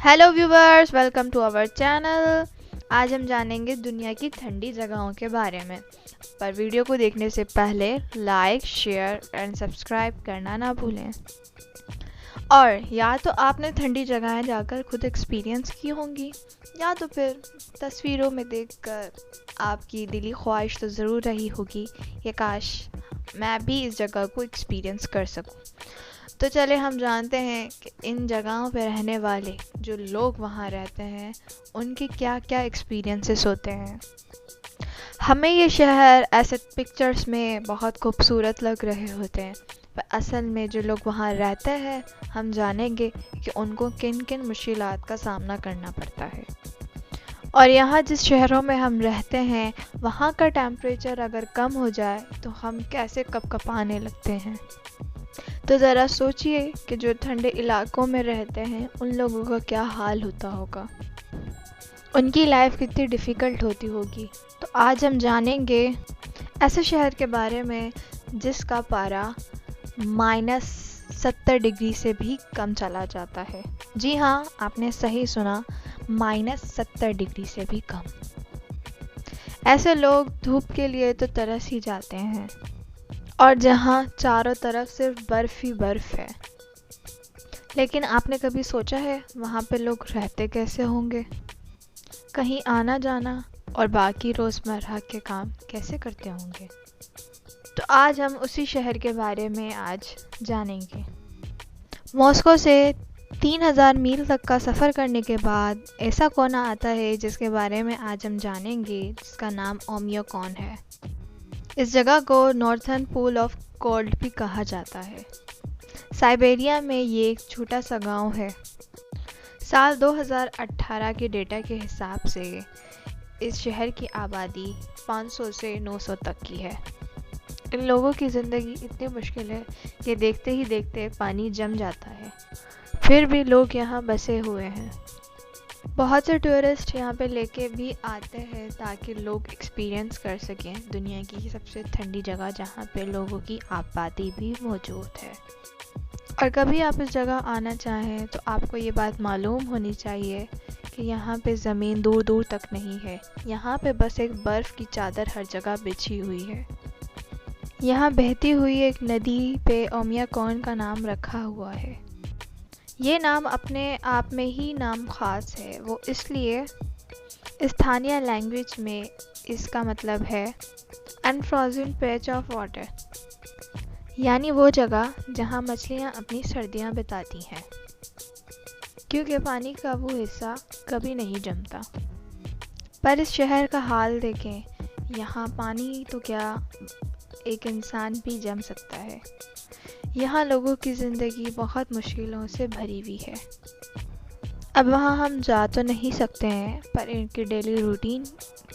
Hello viewers, welcome to our channel. आज हम जानेंगे दुनिया की ठंडी जगहों के बारे में। पर वीडियो को देखने से पहले लाइक, शेयर एंड सब्सक्राइब करना ना भूलें। और या तो आपने ठंडी जगहें जाकर खुद एक्सपीरियंस की होंगी, या तो फिर तस्वीरों में देखकर आपकी दिली ख्वाहिश तो ज़रूर रही होगी कि काश मैं भी इस जगह को एक्सपीरियंस कर सकूं। तो चले हम जानते हैं कि इन जगहों पर रहने वाले जो लोग वहाँ रहते हैं उनके क्या क्या एक्सपीरियंसेस होते हैं। हमें ये शहर ऐसे पिक्चर्स में बहुत खूबसूरत लग रहे होते हैं, पर असल में जो लोग वहाँ रहते हैं हम जानेंगे कि उनको किन किन मुश्किलात का सामना करना पड़ता है। और यहाँ जिस शहरों में हम रहते हैं वहाँ का टेम्परेचर अगर कम हो जाए तो हम कैसे कपकपाने लगते हैं। तो ज़रा सोचिए कि जो ठंडे इलाकों में रहते हैं उन लोगों का क्या हाल होता होगा, उनकी लाइफ कितनी डिफ़िकल्ट होती होगी। तो आज हम जानेंगे ऐसे शहर के बारे में जिसका पारा -70 डिग्री से भी कम चला जाता है। जी हाँ, आपने सही सुना, -70 डिग्री से भी कम। ऐसे लोग धूप के लिए तो तरस ही जाते हैं, और जहाँ चारों तरफ सिर्फ बर्फ़ ही बर्फ़ है। लेकिन आपने कभी सोचा है वहाँ पे लोग रहते कैसे होंगे, कहीं आना जाना और बाकी रोज़मर्रा के काम कैसे करते होंगे। तो आज हम उसी शहर के बारे में आज जानेंगे। मॉस्को से 3000 मील तक का सफ़र करने के बाद ऐसा कोना आता है जिसके बारे में आज हम जानेंगे, जिसका नाम ओमियोकॉन है। इस जगह को नॉर्थर्न पोल ऑफ कोल्ड भी कहा जाता है। साइबेरिया में ये एक छोटा सा गांव है। साल 2018 के डेटा के हिसाब से इस शहर की आबादी 500 से 900 तक की है। इन लोगों की ज़िंदगी इतनी मुश्किल है कि देखते ही देखते पानी जम जाता है, फिर भी लोग यहाँ बसे हुए हैं। बहुत से टूरिस्ट यहाँ पे लेके भी आते हैं ताकि लोग एक्सपीरियंस कर सकें दुनिया की सबसे ठंडी जगह जहाँ पे लोगों की आबादी भी मौजूद है। और कभी आप इस जगह आना चाहें तो आपको ये बात मालूम होनी चाहिए कि यहाँ पे ज़मीन दूर दूर तक नहीं है। यहाँ पे बस एक बर्फ़ की चादर हर जगह बिछी हुई है। यहाँ बहती हुई एक नदी पे ओमियोकॉन का नाम रखा हुआ है। ये नाम अपने आप में ही नाम ख़ास है, वो इसलिए स्थानीय लैंग्वेज में इसका मतलब है अनफ्रोज़न पैच ऑफ वाटर, यानी वो जगह जहाँ मछलियाँ अपनी सर्दियाँ बिताती हैं, क्योंकि पानी का वो हिस्सा कभी नहीं जमता। पर इस शहर का हाल देखें, यहाँ पानी तो क्या एक इंसान भी जम सकता है। यहाँ लोगों की ज़िंदगी बहुत मुश्किलों से भरी हुई है। अब वहाँ हम जा तो नहीं सकते हैं, पर इनकी डेली रूटीन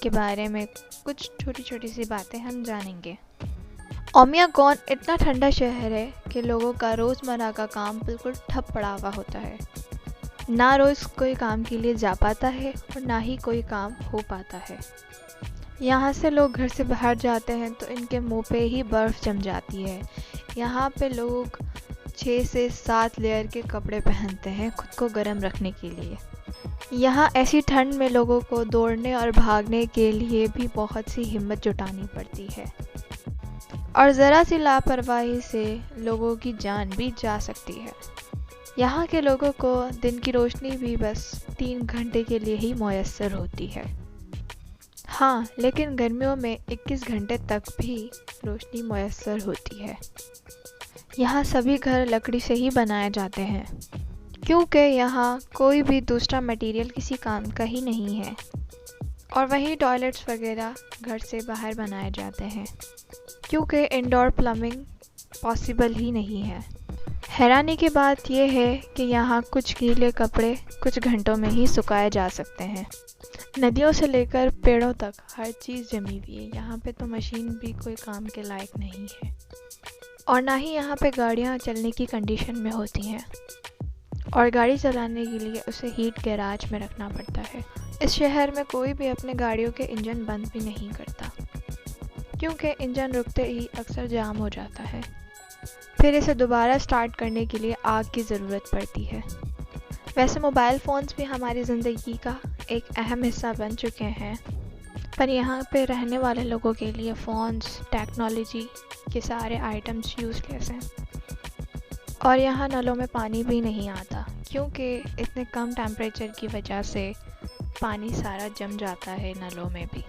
के बारे में कुछ छोटी छोटी सी बातें हम जानेंगे। ओमियोकॉन इतना ठंडा शहर है कि लोगों का रोज़मर्रा का काम बिल्कुल ठप पड़ा हुआ होता है। ना रोज़ कोई काम के लिए जा पाता है और ना ही कोई काम हो पाता है। यहाँ से लोग घर से बाहर जाते हैं तो इनके मुंह पे ही बर्फ़ जम जाती है। यहाँ पे लोग 6 से 7 लेयर के कपड़े पहनते हैं खुद को गर्म रखने के लिए। यहाँ ऐसी ठंड में लोगों को दौड़ने और भागने के लिए भी बहुत सी हिम्मत जुटानी पड़ती है, और ज़रा सी लापरवाही से लोगों की जान भी जा सकती है। यहाँ के लोगों को दिन की रोशनी भी बस 3 घंटे के लिए ही मुयस्सर होती है। हाँ, लेकिन गर्मियों में 21 घंटे तक भी रोशनी मुयस्सर होती है। यहाँ सभी घर लकड़ी से ही बनाए जाते हैं, क्योंकि यहाँ कोई भी दूसरा मटेरियल किसी काम का ही नहीं है। और वहीं टॉयलेट्स वगैरह घर से बाहर बनाए जाते हैं, क्योंकि इंडोर प्लम्बिंग पॉसिबल ही नहीं है। हैरानी की बात यह है कि यहाँ कुछ गीले कपड़े कुछ घंटों में ही सुखाए जा सकते हैं। नदियों से लेकर पेड़ों तक हर चीज़ जमी हुई है। यहाँ पे तो मशीन भी कोई काम के लायक नहीं है, और ना ही यहाँ पे गाड़ियाँ चलने की कंडीशन में होती हैं, और गाड़ी चलाने के लिए उसे हीट गैराज में रखना पड़ता है। इस शहर में कोई भी अपने गाड़ियों के इंजन बंद भी नहीं करता, क्योंकि इंजन रुकते ही अक्सर जाम हो जाता है। फिर इसे दोबारा स्टार्ट करने के लिए आग की ज़रूरत पड़ती है। वैसे मोबाइल फ़ोन्स भी हमारी ज़िंदगी का एक अहम हिस्सा बन चुके हैं, पर यहाँ पे रहने वाले लोगों के लिए फ़ोन्स, टेक्नोलॉजी के सारे आइटम्स यूज़लेस हैं। और यहाँ नलों में पानी भी नहीं आता क्योंकि इतने कम टेम्परेचर की वजह से पानी सारा जम जाता है नलों में भी।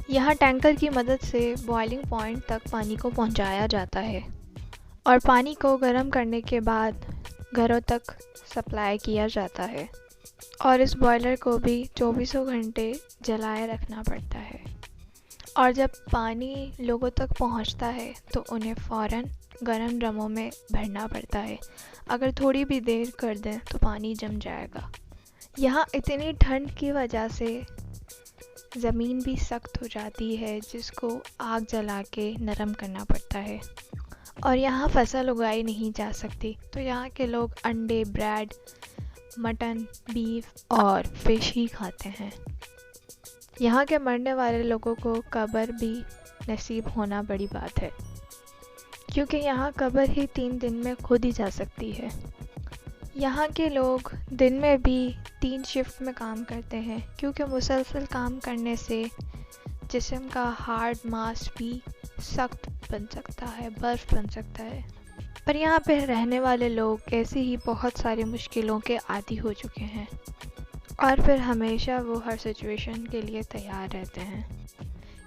यहाँ टैंकर की मदद से बॉइलिंग पॉइंट तक पानी को पहुँचाया जाता है और पानी को गर्म करने के बाद घरों तक सप्लाई किया जाता है और इस बॉयलर को भी चौबीसों घंटे जलाए रखना पड़ता है। और जब पानी लोगों तक पहुंचता है तो उन्हें फ़ौरन गर्म ड्रमों में भरना पड़ता है। अगर थोड़ी भी देर कर दें तो पानी जम जाएगा। यहाँ इतनी ठंड की वजह से ज़मीन भी सख्त हो जाती है जिसको आग जला के नरम करना पड़ता है और यहाँ फसल उगाई नहीं जा सकती, तो यहाँ के लोग अंडे, ब्रेड, मटन, बीफ और फिश ही खाते हैं। यहाँ के मरने वाले लोगों को कब्र भी नसीब होना बड़ी बात है क्योंकि यहाँ कब्र ही 3 दिन में खुद ही जा सकती है। यहाँ के लोग दिन में भी 3 शिफ्ट में काम करते हैं क्योंकि मुसलसल काम करने से जिस्म का हार्ड मांस भी सख्त बन सकता है, बर्फ़ बन सकता है। पर यहाँ पे रहने वाले लोग ऐसी ही बहुत सारी मुश्किलों के आदी हो चुके हैं और फिर हमेशा वो हर सिचुएशन के लिए तैयार रहते हैं।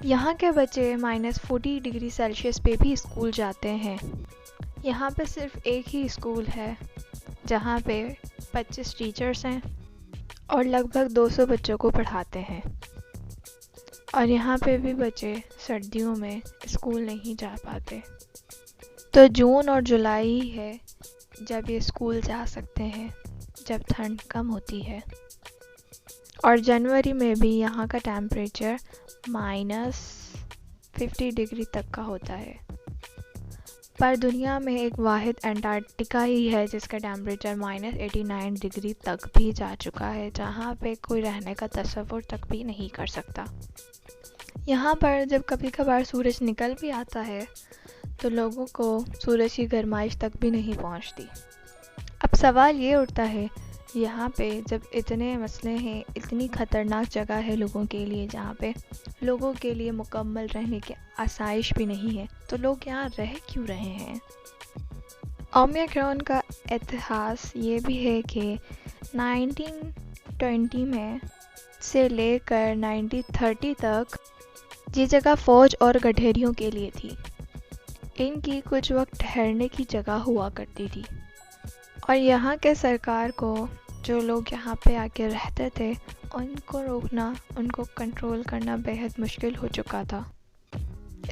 यहाँ के बच्चे -40 डिग्री सेल्सियस पे भी स्कूल जाते हैं। यहाँ पे सिर्फ एक ही स्कूल है जहाँ पे 25 टीचर्स हैं और लगभग 200 बच्चों को पढ़ाते हैं और यहाँ पे भी बच्चे सर्दियों में स्कूल नहीं जा पाते। तो जून और जुलाई ही है जब ये स्कूल जा सकते हैं, जब ठंड कम होती है। और जनवरी में भी यहाँ का टेम्परेचर -50 डिग्री तक का होता है। पर दुनिया में एक वाहिद अंटार्कटिका ही है जिसका टेम्परेचर -89 डिग्री तक भी जा चुका है, जहाँ पे कोई रहने का तसव्वुर तक भी नहीं कर सकता। यहाँ पर जब कभी कभार सूरज निकल भी आता है तो लोगों को सूरज की गर्माइश तक भी नहीं पहुँचती। अब सवाल ये उठता है, यहाँ पे जब इतने मसले हैं, इतनी ख़तरनाक जगह है लोगों के लिए जहाँ पे लोगों के लिए मुकम्मल रहने की आसाइश भी नहीं है, तो लोग यहाँ रह क्यों रहे हैं? ओमिक्रॉन का इतिहास ये भी है कि 1920 में से लेकर 1930 तक ये जगह फ़ौज और गठेरियों के लिए थी। इनकी कुछ वक्त ठहरने की जगह हुआ करती थी और यहाँ के सरकार को जो लोग यहाँ पे आके रहते थे उनको रोकना, उनको कंट्रोल करना बेहद मुश्किल हो चुका था।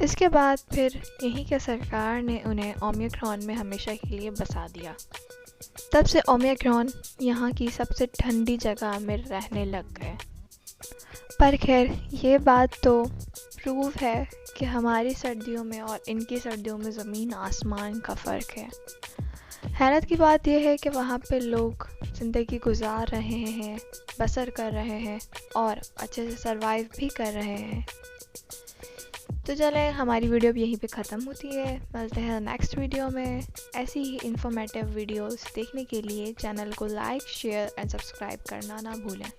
इसके बाद फिर यहीं के सरकार ने उन्हें ओमिक्रॉन में हमेशा के लिए बसा दिया। तब से ओमिक्रॉन यहाँ की सबसे ठंडी जगह में रहने लग गए। पर खैर ये बात तो प्रूव है कि हमारी सर्दियों में और इनकी सर्दियों में ज़मीन आसमान का फ़र्क है। हैरत की बात यह है कि वहाँ पे लोग ज़िंदगी गुजार रहे हैं, बसर कर रहे हैं और अच्छे से सरवाइव भी कर रहे हैं। तो चलें, हमारी वीडियो अब यहीं पे ख़त्म होती है। मिलते हैं नेक्स्ट वीडियो में। ऐसी ही इंफॉर्मेटिव वीडियोस देखने के लिए चैनल को लाइक, शेयर एंड सब्सक्राइब करना ना भूलें।